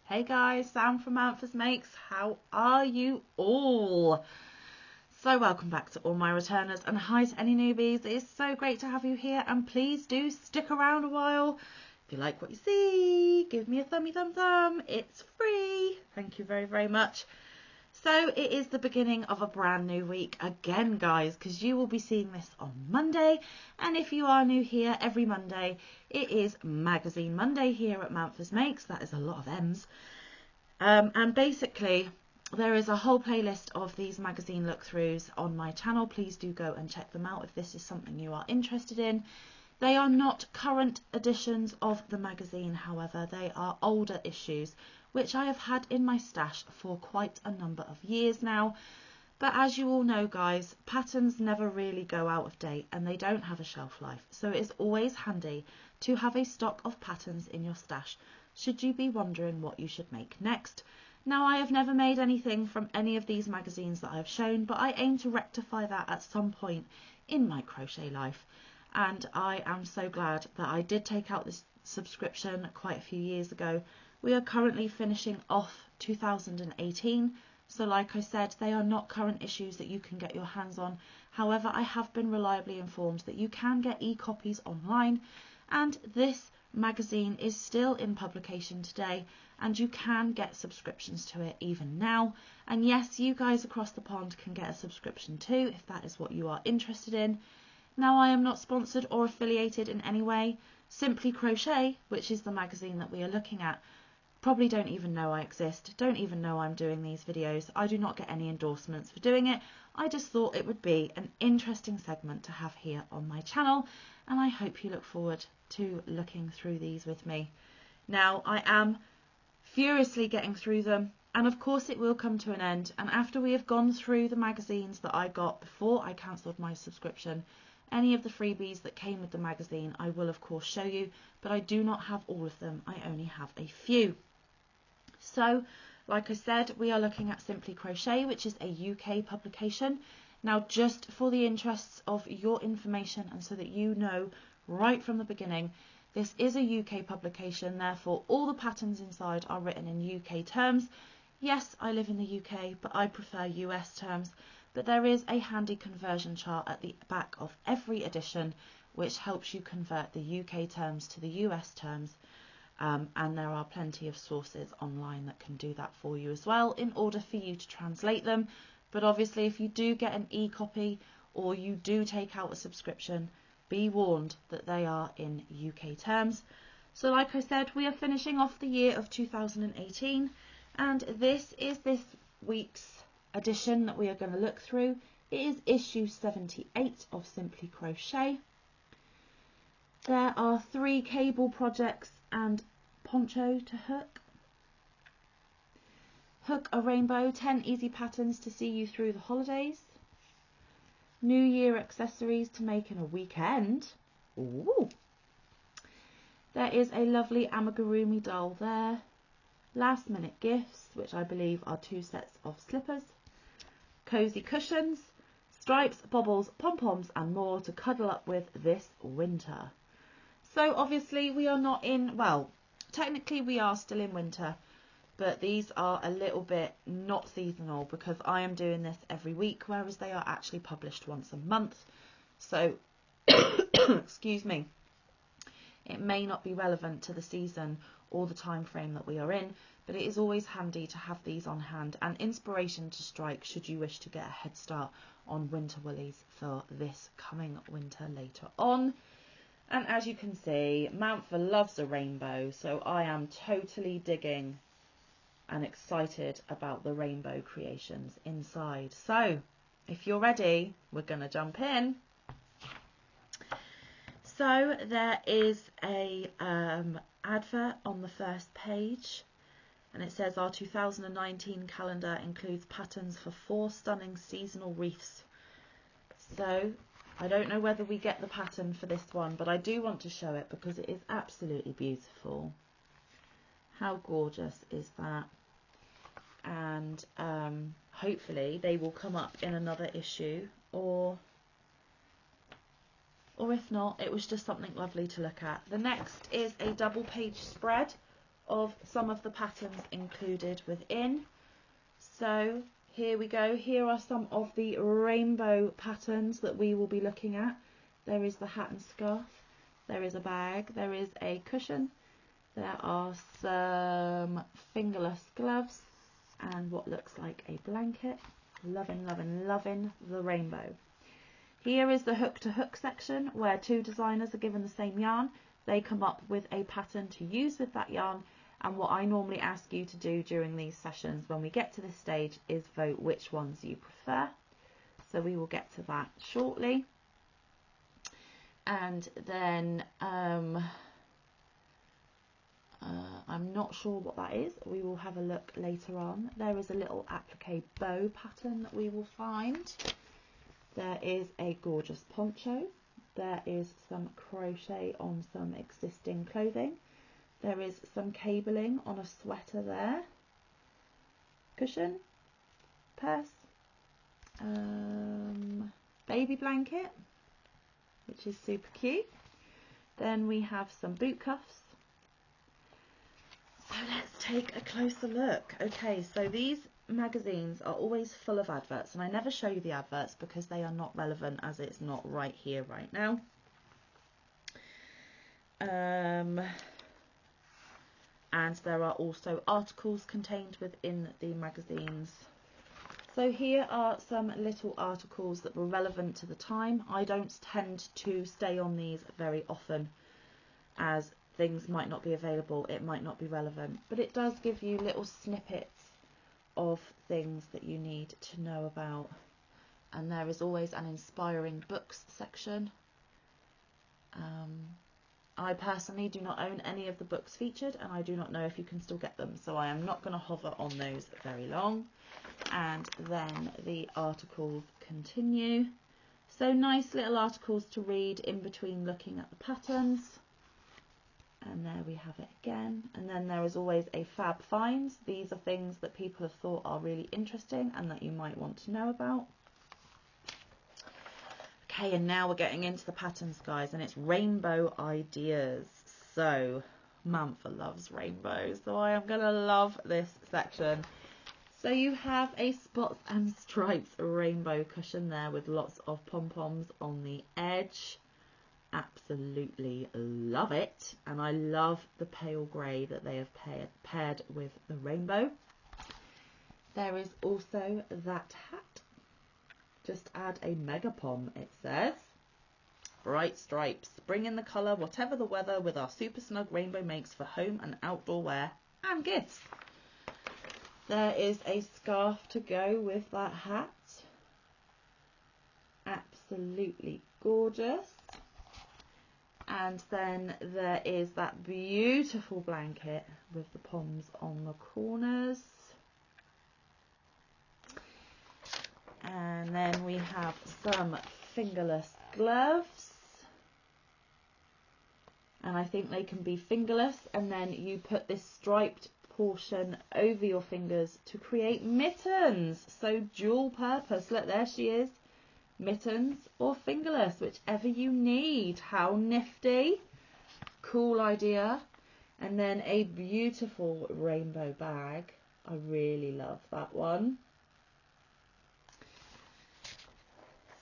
Hey guys, Sam from Manfa's Makes. How are you all? So welcome back to all my returners and hi to any newbies. It is so great to have you here and please do stick around a while. If you like what you see, give me a thumbs up. It's free. Thank you very, very much. So it is the beginning of a brand new week again, guys, because you will be seeing this on Monday. And if you are new here, every Monday, it is Magazine Monday here at Manfa's Makes. That is a lot of M's. And basically, there is a whole playlist of these magazine look-throughs on my channel. Please do go and check them out if this is something you are interested in. They are not current editions of the magazine, however, they are older issues, which I have had in my stash for quite a number of years now. But as you all know, guys, patterns never really go out of date and they don't have a shelf life. So it is always handy to have a stock of patterns in your stash, should you be wondering what you should make next. Now, I have never made anything from any of these magazines that I have shown, but I aim to rectify that at some point in my crochet life. And I am so glad that I did take out this subscription quite a few years ago. We are currently finishing off 2018, so like I said, they are not current issues that you can get your hands on. However, I have been reliably informed that you can get e-copies online, and this magazine is still in publication today, and you can get subscriptions to it even now. And yes, you guys across the pond can get a subscription too, if that is what you are interested in. Now, I am not sponsored or affiliated in any way. Simply Crochet, which is the magazine that we are looking at, probably don't even know I exist, don't even know I'm doing these videos. I do not get any endorsements for doing it. I just thought it would be an interesting segment to have here on my channel, and I hope you look forward to looking through these with me. Now, I am furiously getting through them, and of course it will come to an end, and after we have gone through the magazines that I got before I cancelled my subscription, any of the freebies that came with the magazine I will of course show you, but I do not have all of them, I only have a few. So, like I said, we are looking at Simply Crochet, which is a UK publication. Now, just for the interests of your information and so that you know right from the beginning, this is a UK publication, therefore all the patterns inside are written in UK terms. Yes, I live in the UK, but I prefer US terms. But there is a handy conversion chart at the back of every edition which helps you convert the UK terms to the US terms, and there are plenty of sources online that can do that for you as well in order for you to translate them. But obviously, if you do get an e-copy or you do take out a subscription, be warned that they are in UK terms. So like I said, we are finishing off the year of 2018, and this is this week's edition that we are going to look through. It is issue 78 of Simply Crochet. There are 3 cable projects and poncho to hook. Hook a rainbow, 10 easy patterns to see you through the holidays. New Year accessories to make in a weekend. Ooh. There is a lovely amigurumi doll there. Last minute gifts, which I believe are 2 sets of slippers. Cozy cushions, stripes, bobbles, pom-poms and more to cuddle up with this winter. So obviously we are not in, well, technically we are still in winter, but these are a little bit not seasonal because I am doing this every week, whereas they are actually published once a month. So, excuse me, it may not be relevant to the season or the time frame that we are in, but it is always handy to have these on hand and inspiration to strike should you wish to get a head start on winter woolies for this coming winter later on. And as you can see, Manfa loves a rainbow, so I am totally digging and excited about the rainbow creations inside. So if you're ready, we're going to jump in. So there is a advert on the first page, and it says our 2019 calendar includes patterns for 4 stunning seasonal wreaths. So I don't know whether we get the pattern for this one, but I do want to show it because it is absolutely beautiful. How gorgeous is that? And hopefully they will come up in another issue, or if not, it was just something lovely to look at. The next is a double page spread of some of the patterns included within. So here we go. Here are some of the rainbow patterns that we will be looking at. There is the hat and scarf, there is a bag, there is a cushion, there are some fingerless gloves and what looks like a blanket. Loving, loving, loving the rainbow. Here is the hook to hook section where two designers are given the same yarn. They come up with a pattern to use with that yarn, and what I normally ask you to do during these sessions when we get to this stage is vote which ones you prefer. So we will get to that shortly. And then I'm not sure what that is. We will have a look later on. There is a little applique bow pattern that we will find. There is a gorgeous poncho. There is some crochet on some existing clothing. There is some cabling on a sweater there. Cushion, purse, baby blanket, which is super cute. Then we have some boot cuffs. So let's take a closer look. Okay, so these magazines are always full of adverts, and I never show you the adverts because they are not relevant as it's not right here, right now. And there are also articles contained within the magazines. So here are some little articles that were relevant to the time. I don't tend to stay on these very often as things might not be available, it might not be relevant, but it does give you little snippets of things that you need to know about. And there is always an inspiring books section. I personally do not own any of the books featured, and I do not know if you can still get them, so I am not going to hover on those very long. And then the articles continue. So nice little articles to read in between looking at the patterns. And there we have it again. And then there is always a fab finds. These are things that people have thought are really interesting and that you might want to know about. Okay, and now we're getting into the patterns, guys, and it's rainbow ideas. So Manfa loves rainbows, so I am gonna love this section. So you have a spots and stripes rainbow cushion there with lots of pom-poms on the edge. Absolutely love it, and I love the pale grey that they have paired with the rainbow. There is also that hat. Just add a mega pom, it says. Bright stripes, bring in the colour whatever the weather with our super snug rainbow makes for home and outdoor wear and gifts. There is a scarf to go with that hat. Absolutely gorgeous. And then there is that beautiful blanket with the poms on the corners. And then we have some fingerless gloves. And I think they can be fingerless, and then you put this striped portion over your fingers to create mittens. So dual purpose. Look, there she is. Mittens or fingerless, whichever you need. How nifty. Cool idea. And then a beautiful rainbow bag. I really love that one.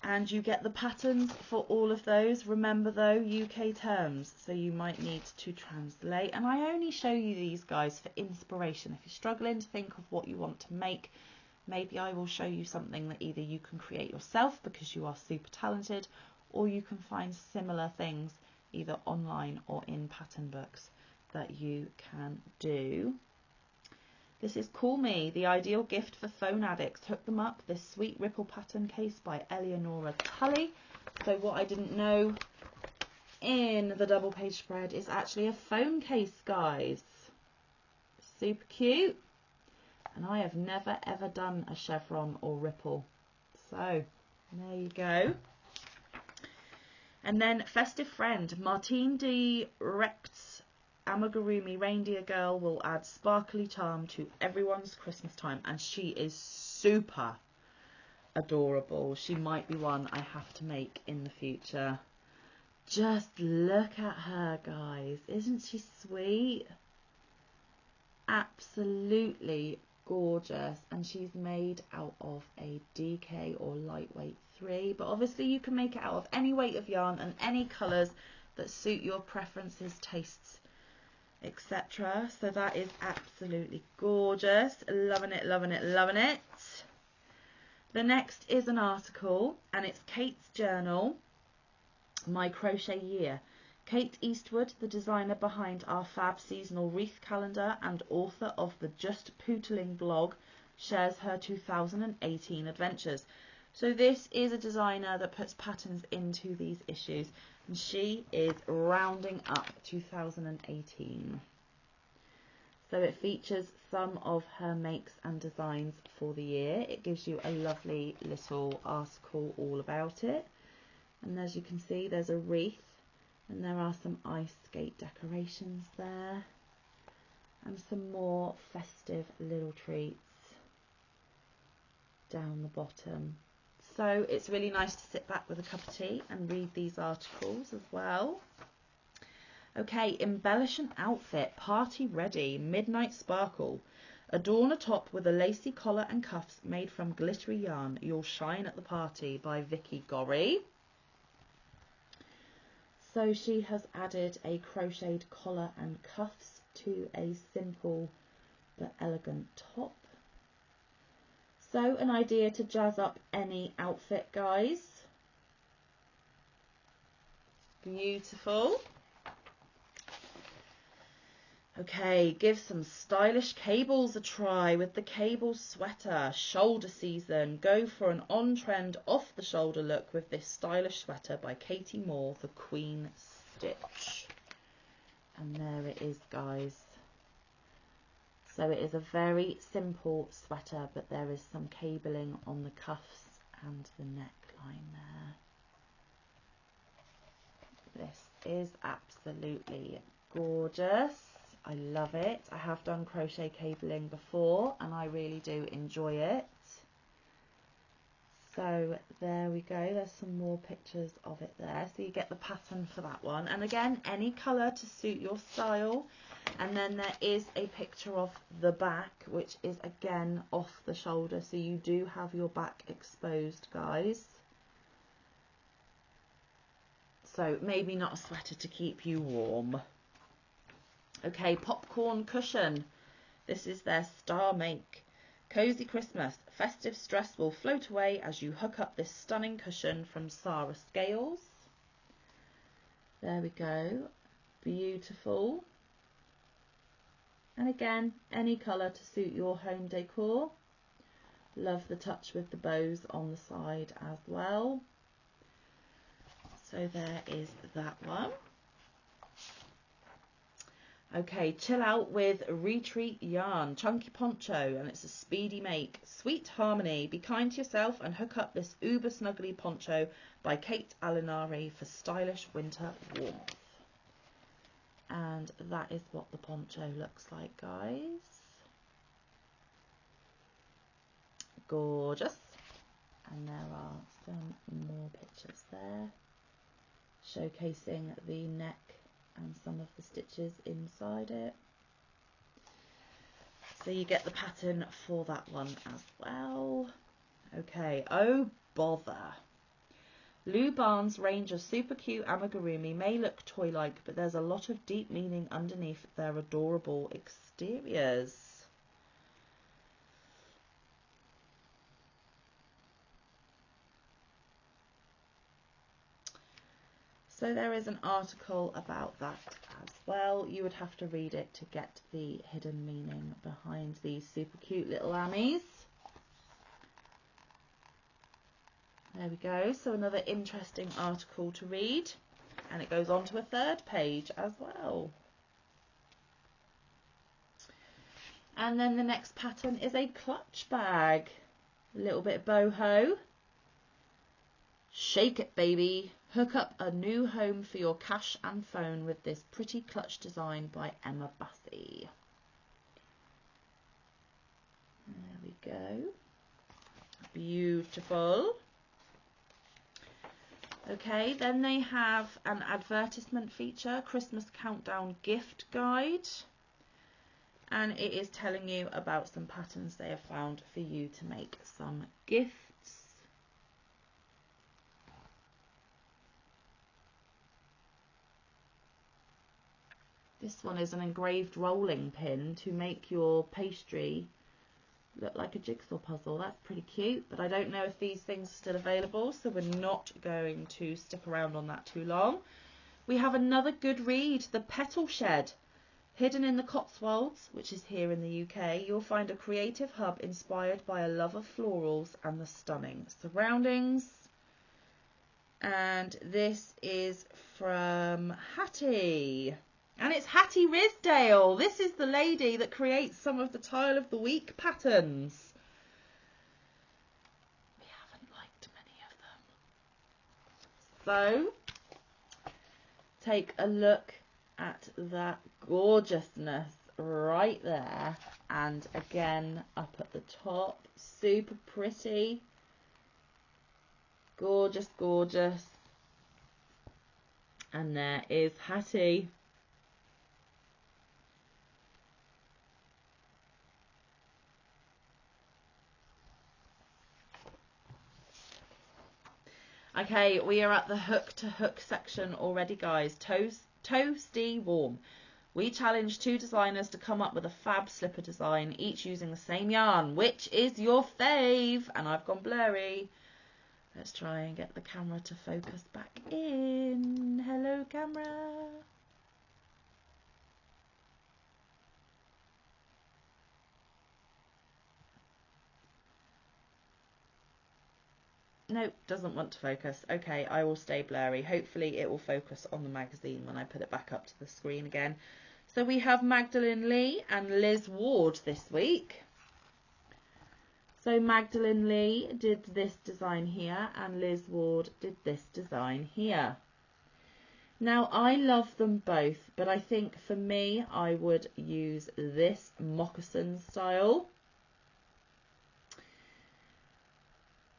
And you get the patterns for all of those. Remember though, UK terms, so you might need to translate. And I only show you these, guys, for inspiration. If you're struggling to think of what you want to make, maybe I will show you something that either you can create yourself because you are super talented, or you can find similar things either online or in pattern books that you can do. This is Call Me, the ideal gift for phone addicts. Hook them up. This sweet ripple pattern case by Eleonora Tully. So what I didn't know in the double page spread is actually a phone case, guys. Super cute. And I have never ever done a chevron or ripple. So there you go. And then Festive Friend, Martine de Rect's Amigurumi Reindeer Girl will add sparkly charm to everyone's Christmas time, and she is super adorable. She might be one I have to make in the future. Just look at her, guys. Isn't she sweet? absolutely gorgeous, and she's made out of a DK or lightweight 3, but obviously you can make it out of any weight of yarn and any colours that suit your preferences, tastes, etc. So that is absolutely gorgeous. Loving it, loving it, loving it. The next is an article, and it's Kate's journal, My Crochet Year. Kate Eastwood, the designer behind our fab seasonal wreath calendar and author of the Just Pootling blog, shares her 2018 adventures. So this is a designer that puts patterns into these issues, and she is rounding up 2018. So it features some of her makes and designs for the year. It gives you a lovely little article all about it. And as you can see, there's a wreath, and there are some ice skate decorations there, and some more festive little treats down the bottom. So it's really nice to sit back with a cup of tea and read these articles as well. Okay, embellish an outfit, party ready, midnight sparkle. Adorn a top with a lacy collar and cuffs made from glittery yarn. You'll shine at the party, by Vicky Gorry. So she has added a crocheted collar and cuffs to a simple but elegant top. So an idea to jazz up any outfit, guys. Beautiful. Okay, give some stylish cables a try with the cable sweater. Shoulder season. Go for an on-trend, off-the-shoulder look with this stylish sweater by Katie Moore, the Queen Stitch. And there it is, guys. So it is a very simple sweater, but there is some cabling on the cuffs and the neckline there. This is absolutely gorgeous. I love it. I have done crochet cabling before and I really do enjoy it. So there we go, there's some more pictures of it there. So you get the pattern for that one, and again, any colour to suit your style. And then there is a picture of the back, which is again off the shoulder, so you do have your back exposed, guys. So maybe not a sweater to keep you warm. Okay, popcorn cushion. This is their star make. Cozy Christmas. Festive stress will float away as you hook up this stunning cushion from Sarah Scales. There we go. Beautiful. And again, any colour to suit your home decor. Love the touch with the bows on the side as well. So there is that one. Okay, chill out with Retreat Yarn, Chunky Poncho, and it's a speedy make. Sweet Harmony, be kind to yourself and hook up this uber snuggly poncho by Kate Alinari for stylish winter warmth. And that is what the poncho looks like, guys. Gorgeous. And there are some more pictures there showcasing the neck and some of the stitches inside it. So you get the pattern for that one as well. Okay, oh bother. Lou Barnes' range of super cute amigurumi may look toy-like, but there's a lot of deep meaning underneath their adorable exteriors. So there is an article about that as well. You would have to read it to get the hidden meaning behind these super cute little amis. There we go. So another interesting article to read. And it goes on to a third page as well. And then the next pattern is a clutch bag. A little bit boho. Shake it, baby. Hook up a new home for your cash and phone with this pretty clutch design by Emma Bassey. There we go. Beautiful. Okay, then they have an advertisement feature, Christmas Countdown Gift Guide. and it is telling you about some patterns they have found for you to make some gifts. This one is an engraved rolling pin to make your pastry look like a jigsaw puzzle. That's pretty cute, but I don't know if these things are still available, so we're not going to stick around on that too long. We have another good read, The Petal Shed. Hidden in the Cotswolds, which is here in the UK, you'll find a creative hub inspired by a love of florals and the stunning surroundings. And this is from Hattie. And it's Hattie Risdale. This is the lady that creates some of the Tile of the Week patterns. We haven't liked many of them. So, take a look at that gorgeousness right there. And again, up at the top, super pretty. Gorgeous, gorgeous. And there is Hattie. Okay, we are at the hook to hook section already, guys. Toasty warm. We challenged 2 designers to come up with a fab slipper design, each using the same yarn. Which is your fave? And I've gone blurry. Let's try and get the camera to focus back in. Hello, camera. Nope, doesn't want to focus. Okay, I will stay blurry. Hopefully it will focus on the magazine when I put it back up to the screen again. So we have Magdalene Lee and Liz Ward this week. So Magdalene Lee did this design here and Liz Ward did this design here. Now I love them both, but I think for me I would use this moccasin style.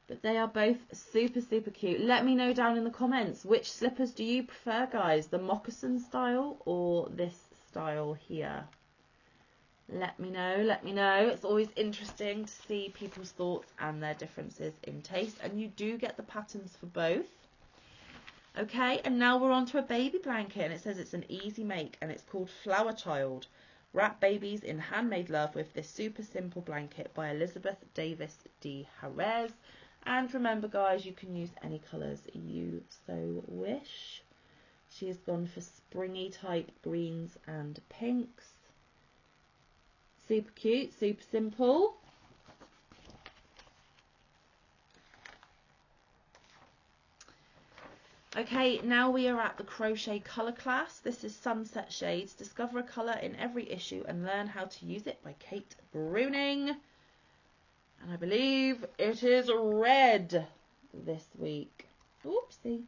But they are both super, super cute. Let me know down in the comments, which slippers do you prefer, guys? The moccasin style or this style here? Let me know, let me know. It's always interesting to see people's thoughts and their differences in taste. And you do get the patterns for both. Okay, and now we're on to a baby blanket. And it says it's an easy make and it's called Flower Child. Wrap babies in handmade love with this super simple blanket by Elizabeth Davis de Jerez. And remember, guys, you can use any colours you so wish. She has gone for springy type greens and pinks. Super cute, super simple. Okay, now we are at the crochet colour class. This is Sunset Shades. Discover a colour in every issue and learn how to use it by Kate Bruning. And I believe it is red this week. Oopsie.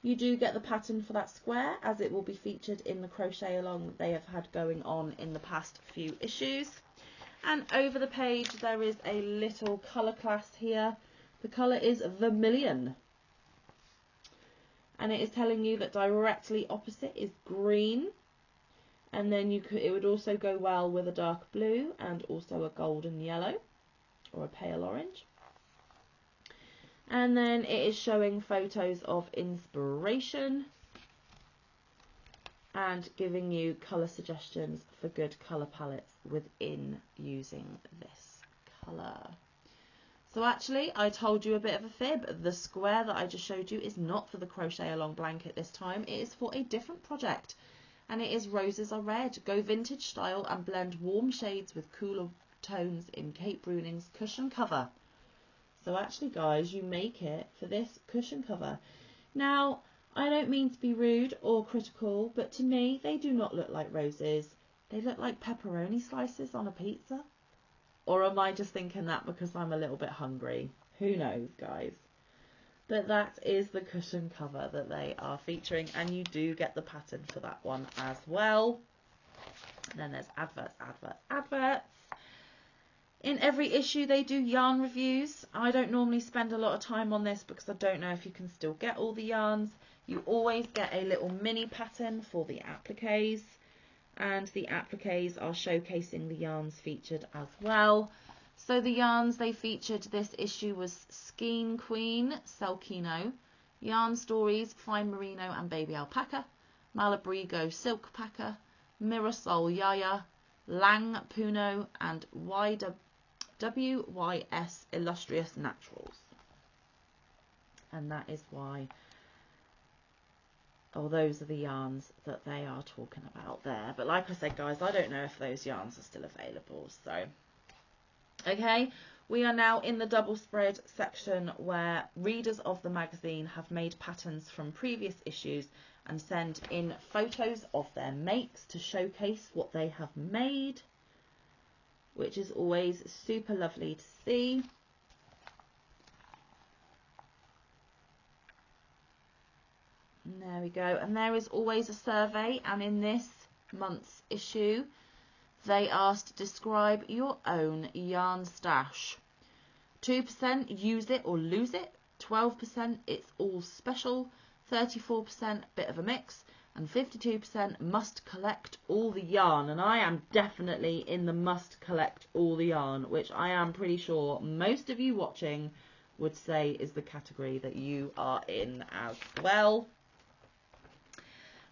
You do get the pattern for that square, as it will be featured in the crochet along that they have had going on in the past few issues. And over the page there is a little colour class here. The colour is Vermilion. And it is telling you that directly opposite is green. And then it would also go well with a dark blue and also a golden yellow or a pale orange. And then it is showing photos of inspiration and giving you colour suggestions for good colour palettes within using this colour. So actually, I told you a bit of a fib. The square that I just showed you is not for the crochet along blanket this time. It is for a different project. And it is Roses Are Red. Go vintage style and blend warm shades with cooler tones in Kate Bruning's cushion cover. So actually, guys, you make it for this cushion cover. Now, I don't mean to be rude or critical, but to me, they do not look like roses. They look like pepperoni slices on a pizza. Or am I just thinking that because I'm a little bit hungry? Who knows, guys? But that is the cushion cover that they are featuring, and you do get the pattern for that one as well. And then there's adverts, adverts, adverts. In every issue they do yarn reviews. I don't normally spend a lot of time on this because I don't know if you can still get all the yarns. You always get a little mini pattern for the appliques, and the appliques are showcasing the yarns featured as well. So the yarns they featured this issue was Skein Queen, Selkino, Yarn Stories, Fine Merino and Baby Alpaca, Malabrigo Silk Packer, Mirasol Yaya, Lang Puno and WYS Illustrious Naturals. And that is why, those are the yarns that they are talking about there. But like I said, guys, I don't know if those yarns are still available. So, okay, we are now in the double spread section where readers of the magazine have made patterns from previous issues and send in photos of their makes to showcase what they have made, which is always super lovely to see. And there we go. And there is always a survey, and in this month's issue they asked, describe your own yarn stash. 2% use it or lose it, 12% it's all special, 34% bit of a mix, and 52% must collect all the yarn. And I am definitely in the must collect all the yarn, which I am pretty sure most of you watching would say is the category that you are in as well.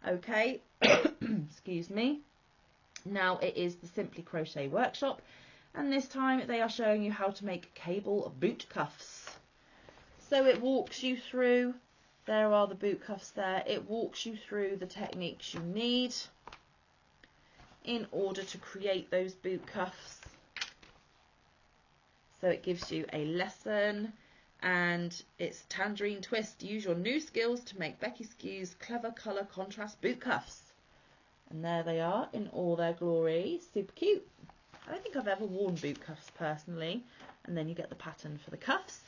Okay, excuse me. Now it is the Simply Crochet workshop, and this time they are showing you how to make cable boot cuffs. So it walks you through, there are the boot cuffs there, it walks you through the techniques you need in order to create those boot cuffs. So it gives you a lesson, and it's Tangerine Twist. Use your new skills to make Becky Skew's clever colour contrast boot cuffs. And there they are in all their glory. Super cute. I don't think I've ever worn boot cuffs personally. And then you get the pattern for the cuffs.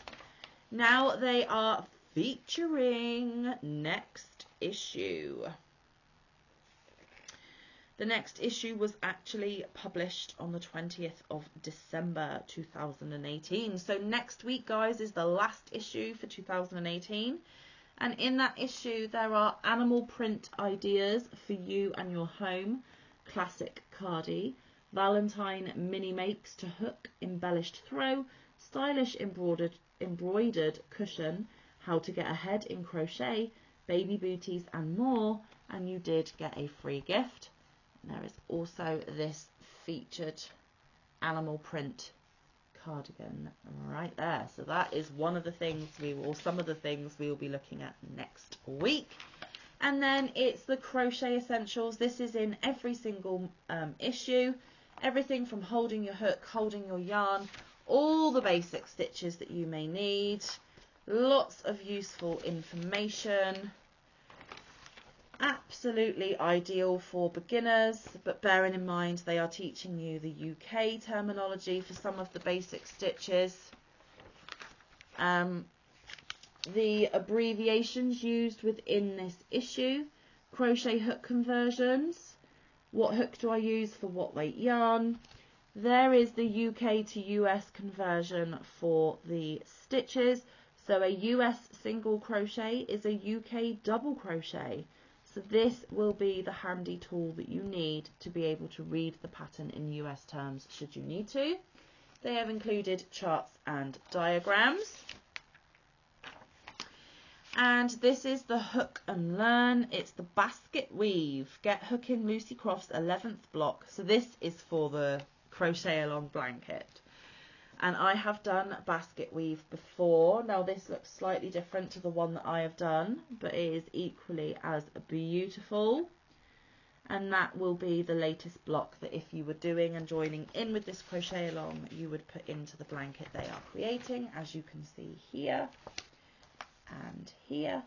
Now they are featuring next issue. The next issue was actually published on the 20th of December 2018. So next week, guys, is the last issue for 2018. And in that issue, there are animal print ideas for you and your home, classic cardie, Valentine mini makes to hook, embellished throw, stylish embroidered cushion, how to get ahead in crochet, baby booties and more. And you did get a free gift. And there is also this featured animal print cardigan right there. So that is one of the things some of the things we will be looking at next week. And then it's the crochet essentials. This is in every single issue. Everything from holding your hook, holding your yarn, all the basic stitches that you may need. Lots of useful information. Absolutely ideal for beginners, but bearing in mind they are teaching you the UK terminology for some of the basic stitches. The abbreviations used within this issue: crochet hook conversions, what hook do I use for what weight yarn. There is the UK to US conversion for the stitches. So a US single crochet is a UK double crochet. So this will be the handy tool that you need to be able to read the pattern in US terms should you need to. They have included charts and diagrams. And this is the Hook and Learn. It's the basket weave. Get hooking Lucy Croft's 11th block. So this is for the crochet along blanket. And I have done basket weave before. Now this looks slightly different to the one that I have done, but it is equally as beautiful. And that will be the latest block that if you were doing and joining in with this crochet along, you would put into the blanket they are creating, as you can see here and here.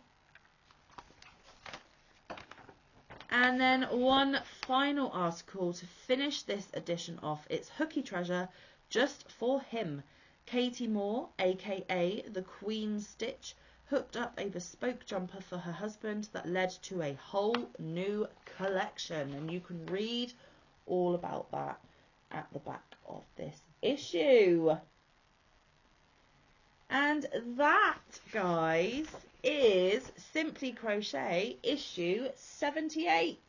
And then one final article to finish this edition off. It's Hooky Treasure, just for him. Katie Moore, aka the Queen Stitch, hooked up a bespoke jumper for her husband that led to a whole new collection. And you can read all about that at the back of this issue. And that, guys, is Simply Crochet issue 78.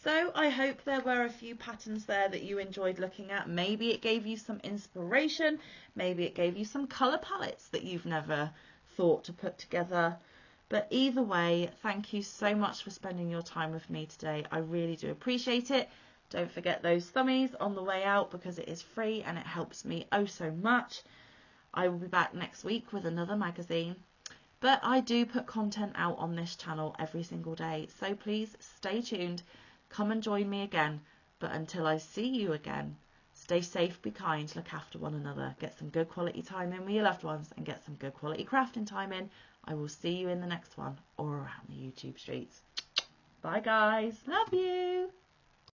So I hope there were a few patterns there that you enjoyed looking at. Maybe it gave you some inspiration. Maybe it gave you some colour palettes that you've never thought to put together. But either way, thank you so much for spending your time with me today. I really do appreciate it. Don't forget those thummies on the way out because it is free and it helps me oh so much. I will be back next week with another magazine. But I do put content out on this channel every single day. So please stay tuned. Come and join me again. But until I see you again, stay safe, be kind, look after one another. Get some good quality time in with your loved ones and get some good quality crafting time in. I will see you in the next one or around the YouTube streets. Bye guys. Love you.